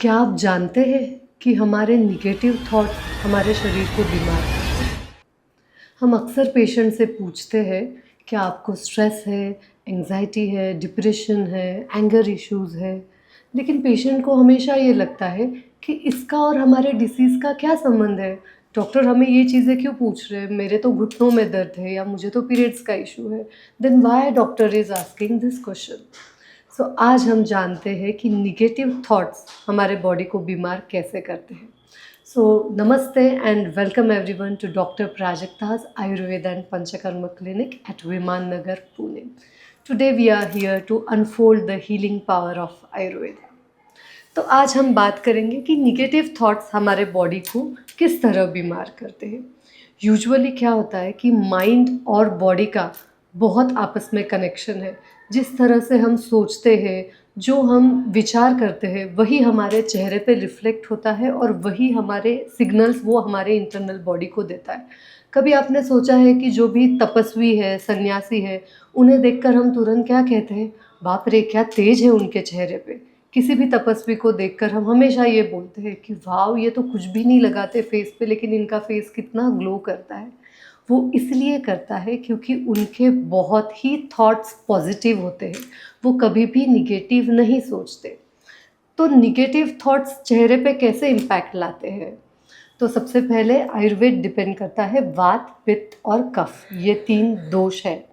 क्या आप जानते हैं कि हमारे नेगेटिव थॉट्स हमारे शरीर को बीमार करते हैं? हम अक्सर पेशेंट से पूछते हैं क्या आपको स्ट्रेस है, एंग्जायटी है, डिप्रेशन है, एंगर इश्यूज़ है। लेकिन पेशेंट को हमेशा ये लगता है कि इसका और हमारे डिसीज़ का क्या संबंध है? डॉक्टर हमें ये चीज़ें क्यों पूछ रहे हैं? मेरे तो घुटनों में दर्द है या मुझे तो पीरियड्स का इश्यू है। Then why doctor is asking this question? So आज हम जानते हैं कि निगेटिव थॉट्स हमारे बॉडी को बीमार कैसे करते हैं। सो नमस्ते and welcome everyone to doctor Prajakta's Ayurveda and Panchakarma Clinic at Viman Nagar, Pune. Today we are here to unfold the healing power of Ayurveda. तो आज हम बात करेंगे कि निगेटिव थॉट्स हमारे बॉडी को किस तरह बीमार करते हैं। यूजुअली क्या होता है कि माइंड और बॉडी का बहुत आपस में कनेक्शन है। जिस तरह से हम सोचते हैं, जो हम विचार करते हैं, वही हमारे चेहरे पे रिफ्लेक्ट होता है और वही हमारे सिग्नल्स वो हमारे इंटरनल बॉडी को देता है। कभी आपने सोचा है कि जो भी तपस्वी है, सन्यासी है, उन्हें देखकर हम तुरंत क्या कहते हैं, बाप रे क्या तेज है उनके चेहरे पे। किसी भी तपस्वी को देखकर हम हमेशा ये बोलते हैं कि वाव ये तो कुछ भी नहीं लगाते फेस पे, लेकिन इनका फेस कितना ग्लो करता है। वो इसलिए करता है क्योंकि उनके बहुत ही थॉट्स पॉजिटिव होते हैं, वो कभी भी निगेटिव नहीं सोचते। तो निगेटिव थॉट्स चेहरे पे कैसे इम्पैक्ट लाते हैं? तो सबसे पहले आयुर्वेद डिपेंड करता है वात, पित्त और कफ, ये 3 दोष है।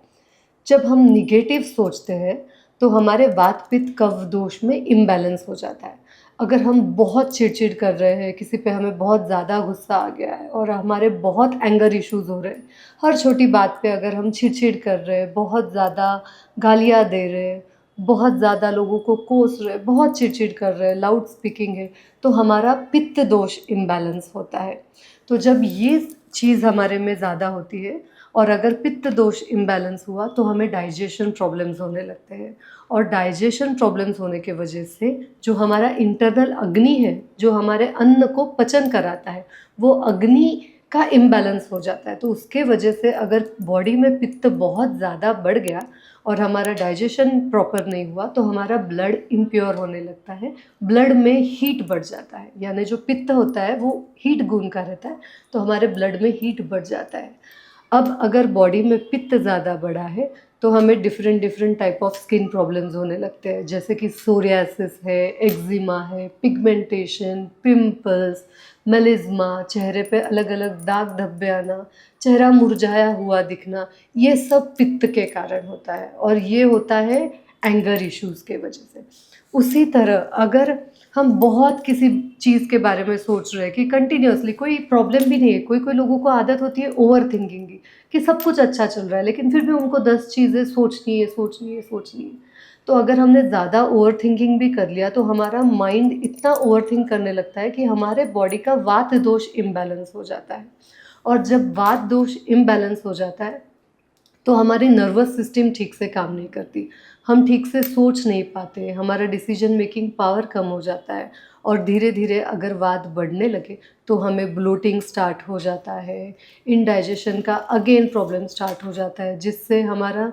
जब हम निगेटिव सोचते हैं तो हमारे वात, पित्त, कफ दोष में इम्बैलेंस हो जाता है। अगर हम बहुत चिड़चिड़ कर रहे हैं, किसी पे हमें बहुत ज़्यादा गुस्सा आ गया है और हमारे बहुत एंगर इश्यूज़ हो रहे हैं, हर छोटी बात पे अगर हम चिड़चिड़ कर रहे हैं, बहुत ज़्यादा गालियाँ दे रहे हैं, बहुत ज़्यादा लोगों को कोस रहे हैं, बहुत चिड़चिड़ कर रहे हैं, लाउड स्पीकिंग है, तो हमारा पित्त दोष इम्बैलेंस होता है। तो जब ये चीज़ हमारे में ज़्यादा होती है और अगर पित्त दोष इम्बैलेंस हुआ तो हमें डाइजेशन प्रॉब्लम्स होने लगते हैं। और डाइजेशन प्रॉब्लम्स होने के वजह से जो हमारा इंटरनल अग्नि है, जो हमारे अन्न को पचन कराता है, वो अग्नि का इम्बैलेंस हो जाता है। तो उसके वजह से अगर बॉडी में पित्त बहुत ज़्यादा बढ़ गया और हमारा डाइजेशन प्रॉपर नहीं हुआ तो हमारा ब्लड इम्प्योर होने लगता है, ब्लड में हीट बढ़ जाता है। यानी जो पित्त होता है वो हीट गुण का रहता है, तो हमारे ब्लड में हीट बढ़ जाता है। अब अगर बॉडी में पित्त ज़्यादा बढ़ा है तो हमें different type of skin problems होने लगते हैं, जैसे कि सोरियासिस है, एक्जिमा है, पिगमेंटेशन, पिंपल्स, मेलिज्मा, चेहरे पे अलग अलग दाग धब्बे आना, चेहरा मुरझाया हुआ दिखना, ये सब पित्त के कारण होता है और ये होता है एंगर इश्यूज़ के वजह से। उसी तरह अगर हम बहुत किसी चीज़ के बारे में सोच रहे हैं कि कंटिन्यूअसली कोई प्रॉब्लम भी नहीं है, कोई लोगों को आदत होती है ओवर थिंकिंग की, कि सब कुछ अच्छा चल रहा है लेकिन फिर भी उनको 10 चीज़ें सोचनी है। तो अगर हमने ज़्यादा ओवर थिंकिंग भी कर लिया तो हमारा माइंड इतना ओवर थिंक करने लगता है कि हमारे बॉडी का वात दोष इम्बैलेंस हो जाता है। और जब वात दोष इम्बैलेंस हो जाता है तो हमारी नर्वस सिस्टम ठीक से काम नहीं करती, हम ठीक से सोच नहीं पाते, हमारा डिसीजन मेकिंग पावर कम हो जाता है और धीरे धीरे अगर वात बढ़ने लगे तो हमें ब्लोटिंग स्टार्ट हो जाता है, इनडाइजेशन का अगेन प्रॉब्लम स्टार्ट हो जाता है, जिससे हमारा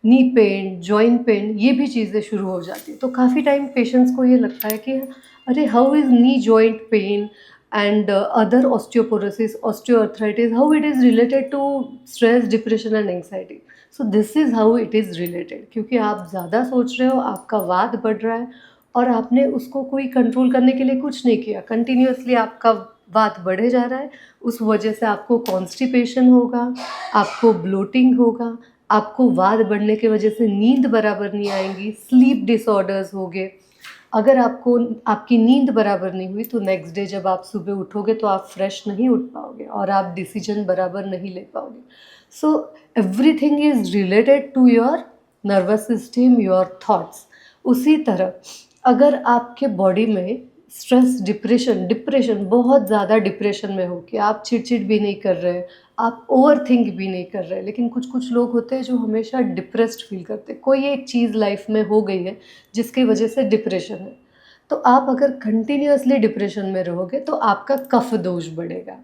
नी पेन, जॉइंट पेन, ये भी चीज़ें शुरू हो जाती है। तो काफ़ी टाइम पेशेंट्स को ये लगता है कि अरे how is knee joint pain and other osteoporosis, osteoarthritis, how it is related to stress, depression and anxiety. So this is how it is related, क्योंकि आप ज़्यादा सोच रहे हो, आपका वात बढ़ रहा है और आपने उसको कोई कंट्रोल करने के लिए कुछ नहीं किया, कंटिन्यूअसली आपका वात बढ़े जा रहा है। उस वजह से आपको कॉन्स्टिपेशन होगा, आपको ब्लोटिंग होगा, आपको वात बढ़ने की वजह से नींद बराबर नहीं आएंगी, स्लीप डिसऑर्डर्स होंगे। अगर आपकी नींद बराबर नहीं हुई तो नेक्स्ट डे जब आप सुबह उठोगे तो आप फ्रेश नहीं उठ पाओगे और आप डिसीजन बराबर नहीं ले पाओगे। So everything is related to your nervous system, your thoughts. उसी तरह अगर आपके बॉडी में स्ट्रेस, डिप्रेशन बहुत ज़्यादा डिप्रेशन में हो कि आप चिड़चिड़ भी नहीं कर रहे, आप ओवर थिंक भी नहीं कर रहे, लेकिन कुछ लोग होते हैं जो हमेशा डिप्रेस्ड फील करते हैं, कोई एक चीज़ लाइफ में हो गई है जिसकी वजह से डिप्रेशन है। तो आप अगर कंटिन्यूअसली डिप्रेशन में रहोगे तो आपका कफ दोष बढ़ेगा।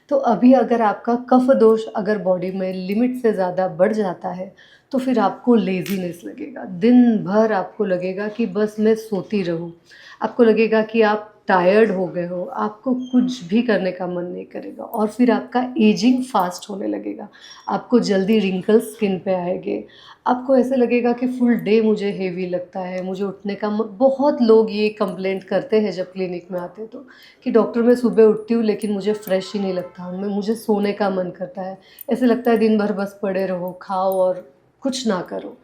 तो अभी अगर आपका कफ दोष अगर बॉडी में लिमिट से ज़्यादा बढ़ जाता है तो फिर आपको लेज़ीनेस लगेगा, दिन भर आपको लगेगा कि बस मैं सोती रहूँ, आपको लगेगा कि आप टायर्ड हो गए हो, आपको कुछ भी करने का मन नहीं करेगा और फिर आपका एजिंग फास्ट होने लगेगा। आपको जल्दी रिंकल्स स्किन पे आएंगे। आपको ऐसे लगेगा कि फुल डे मुझे हेवी लगता है, मुझे उठने का बहुत लोग ये कंप्लेंट करते हैं जब क्लिनिक में आते हैं तो, कि डॉक्टर मैं सुबह उठती हूँ लेकिन मुझे फ्रेश ही नहीं लगता, मुझे सोने का मन करता है, ऐसे लगता है दिन भर बस पड़े रहो, खाओ और कुछ ना करो।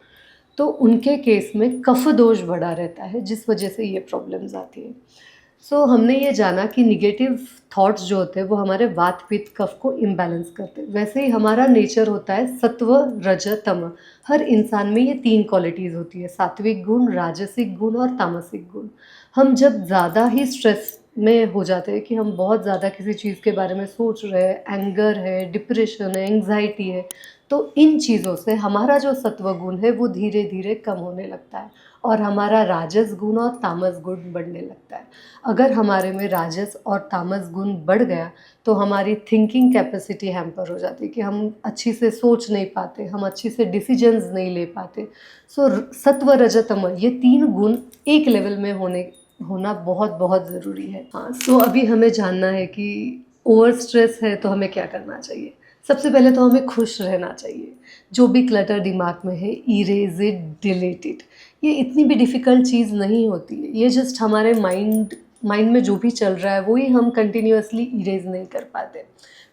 तो उनके केस में कफ दोष बढ़ा रहता है, जिस वजह से ये प्रॉब्लम्स आती है। सो हमने ये जाना कि निगेटिव थॉट्स जो होते हैं वो हमारे वात पित्त कफ को इम्बैलेंस करते हैं। वैसे ही हमारा नेचर होता है सत्व रज तम। हर इंसान में ये 3 क्वालिटीज़ होती है, सात्विक गुण, राजसिक गुण और तामसिक गुण। हम जब ज़्यादा ही स्ट्रेस में हो जाते हैं कि हम बहुत ज़्यादा किसी चीज़ के बारे में सोच रहे हैं, एंगर है, डिप्रेशन है, एंग्जाइटी है, तो इन चीज़ों से हमारा जो सत्व गुण है वो धीरे धीरे कम होने लगता है और हमारा राजस गुण और तामस गुण बढ़ने लगता है। अगर हमारे में राजस और तामस गुण बढ़ गया तो हमारी थिंकिंग कैपेसिटी हैम्पर हो जाती है कि हम अच्छी से सोच नहीं पाते, हम अच्छी से डिसीजंस नहीं ले पाते। सो सत्व रजतम ये 3 गुण एक लेवल में होना बहुत बहुत ज़रूरी है। हाँ, सो अभी हमें जानना है कि ओवर स्ट्रेस है तो हमें क्या करना चाहिए। सबसे पहले तो हमें खुश रहना चाहिए। जो भी क्लटर दिमाग में है, इरेज इट, डिलीट इट। ये इतनी भी डिफ़िकल्ट चीज़ नहीं होती है, ये जस्ट हमारे माइंड में जो भी चल रहा है वही हम कंटिन्यूअसली इरेज नहीं कर पाते।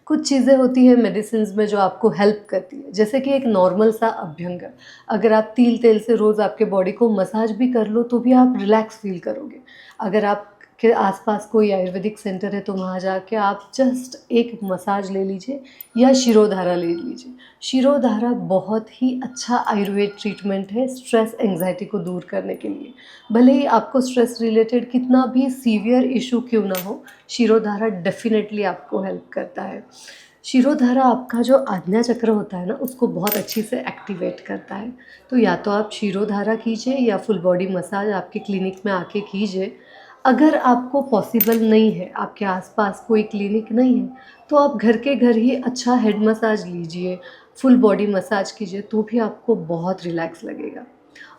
कुछ चीज़ें होती हैं मेडिसिन्स में जो आपको हेल्प करती है, जैसे कि एक नॉर्मल सा अभ्यंग। अगर आप तिल तेल से रोज़ आपके बॉडी को मसाज भी कर लो तो भी आप रिलैक्स फील करोगे। अगर आप के आसपास कोई आयुर्वेदिक सेंटर है तो वहाँ जाके आप जस्ट एक मसाज ले लीजिए या शिरोधारा ले लीजिए। शिरोधारा बहुत ही अच्छा आयुर्वेद ट्रीटमेंट है स्ट्रेस एंग्जाइटी को दूर करने के लिए। भले ही आपको स्ट्रेस रिलेटेड कितना भी सीवियर इशू क्यों ना हो, शिरोधारा डेफिनेटली आपको हेल्प करता है। शिरोधारा आपका जो आज्ञा चक्र होता है ना, उसको बहुत अच्छी से एक्टिवेट करता है। तो या तो आप शिरोधारा कीजिए या फुल बॉडी मसाज आपके क्लिनिक में आके कीजिए। अगर आपको पॉसिबल नहीं है, आपके आसपास कोई क्लिनिक नहीं है, तो आप घर के घर ही अच्छा हेड मसाज लीजिए, फुल बॉडी मसाज कीजिए, तो भी आपको बहुत रिलैक्स लगेगा।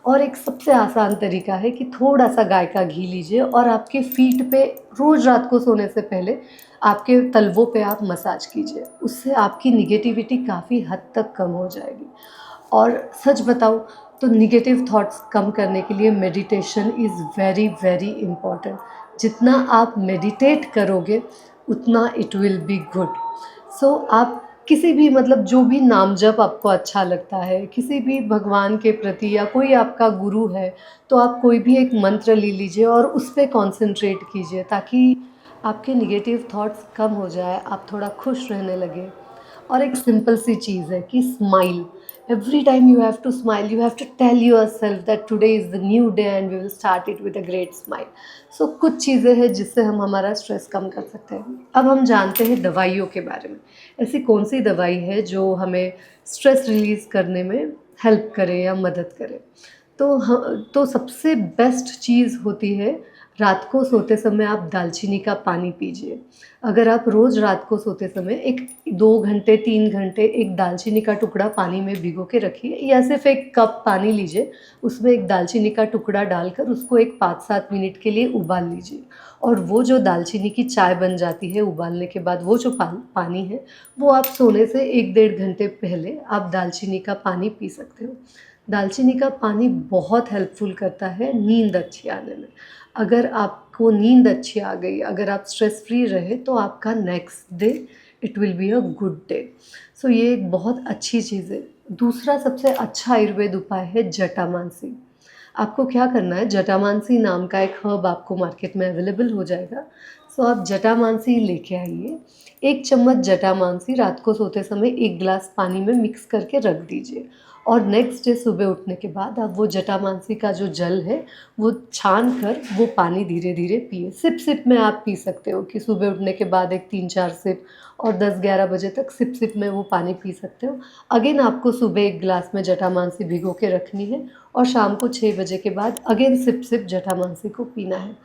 और एक सबसे आसान तरीका है कि थोड़ा सा गाय का घी लीजिए और आपके फीट पे रोज़ रात को सोने से पहले आपके तलवों पे आप मसाज कीजिए। उससे आपकी निगेटिविटी काफ़ी हद तक कम हो जाएगी। और सच बताऊँ तो निगेटिव थॉट्स कम करने के लिए meditation is very very important. जितना आप मेडिटेट करोगे उतना इट विल बी गुड। सो आप किसी भी मतलब जो भी नाम जप आपको अच्छा लगता है, किसी भी भगवान के प्रति या कोई आपका गुरु है, तो आप कोई भी एक मंत्र ले लीजिए और उस पे कॉन्सेंट्रेट कीजिए ताकि आपके निगेटिव थॉट्स कम हो जाए, आप थोड़ा खुश रहने लगे। और एक सिंपल सी चीज़ है कि smile. Every time you have to smile, you have to tell yourself that today is the new day and we will start it with a great smile. So कुछ चीज़ें हैं जिससे हम हमारा स्ट्रेस कम कर सकते हैं। अब हम जानते हैं दवाइयों के बारे में। ऐसी कौन सी दवाई है जो हमें स्ट्रेस रिलीज़ करने में हेल्प करे या मदद करे। तो सबसे बेस्ट चीज़ होती है, रात को सोते समय आप दालचीनी का पानी पीजिए। अगर आप रोज़ रात को सोते समय एक 2 घंटे 3 घंटे एक दालचीनी का टुकड़ा पानी में भिगो के रखिए या सिर्फ एक कप पानी लीजिए, उसमें एक दालचीनी का टुकड़ा डालकर उसको एक 5-7 मिनट के लिए उबाल लीजिए और वो जो दालचीनी की चाय बन जाती है उबालने के बाद, वो जो पानी है वो आप सोने से 1-1.5 घंटे पहले आप दालचीनी का पानी पी सकते हो। दालचीनी का पानी बहुत हेल्पफुल करता है नींद अच्छी आने में। अगर आपको नींद अच्छी आ गई, अगर आप स्ट्रेस फ्री रहे तो आपका next day it will be a good day. So ये एक बहुत अच्छी चीज़ है। दूसरा सबसे अच्छा आयुर्वेद उपाय है जटामांसी। आपको क्या करना है, जटामांसी नाम का एक हर्ब आपको मार्केट में अवेलेबल हो जाएगा। सो आप जटामांसी लेके आइए। 1 चम्मच जटामांसी रात को सोते समय 1 गिलास पानी में मिक्स करके रख दीजिए और नेक्स्ट डे सुबह उठने के बाद आप वो जटामांसी का जो जल है वो छान कर वो पानी धीरे धीरे पिए। सिप सिप में आप पी सकते हो कि सुबह उठने के बाद एक 3-4 सिप और 10-11 बजे तक सिप सिप में वो पानी पी सकते हो। अगेन आपको सुबह 1 गिलास में जटामांसी भिगो के रखनी है और शाम को 6 बजे के बाद अगेन सिप सिप जटामांसी को पीना है।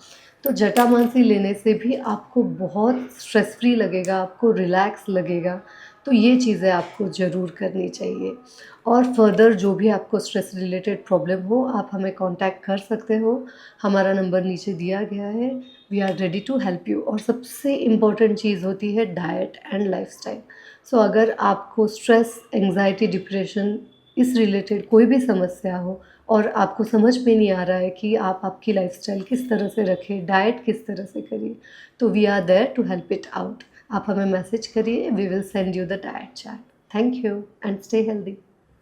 तो जटामांसी लेने से भी आपको बहुत स्ट्रेस फ्री लगेगा, आपको रिलैक्स लगेगा। तो ये चीज़ें आपको ज़रूर करनी चाहिए। और फर्दर जो भी आपको स्ट्रेस रिलेटेड प्रॉब्लम हो, आप हमें कॉन्टैक्ट कर सकते हो। हमारा नंबर नीचे दिया गया है। We are ready to help you. और सबसे इम्पॉर्टेंट चीज़ होती है डाइट एंड लाइफ़स्टाइल। सो अगर आपको स्ट्रेस, एंग्ज़ायटी, डिप्रेशन इस रिलेटेड कोई भी समस्या हो और आपको समझ में नहीं आ रहा है कि आप आपकी लाइफ़स्टाइल किस तरह से रखें, डाइट किस तरह से करिए, तो we are there to help it out. आप हमें मैसेज करिए, we will send you the diet chart. Thank you and stay healthy.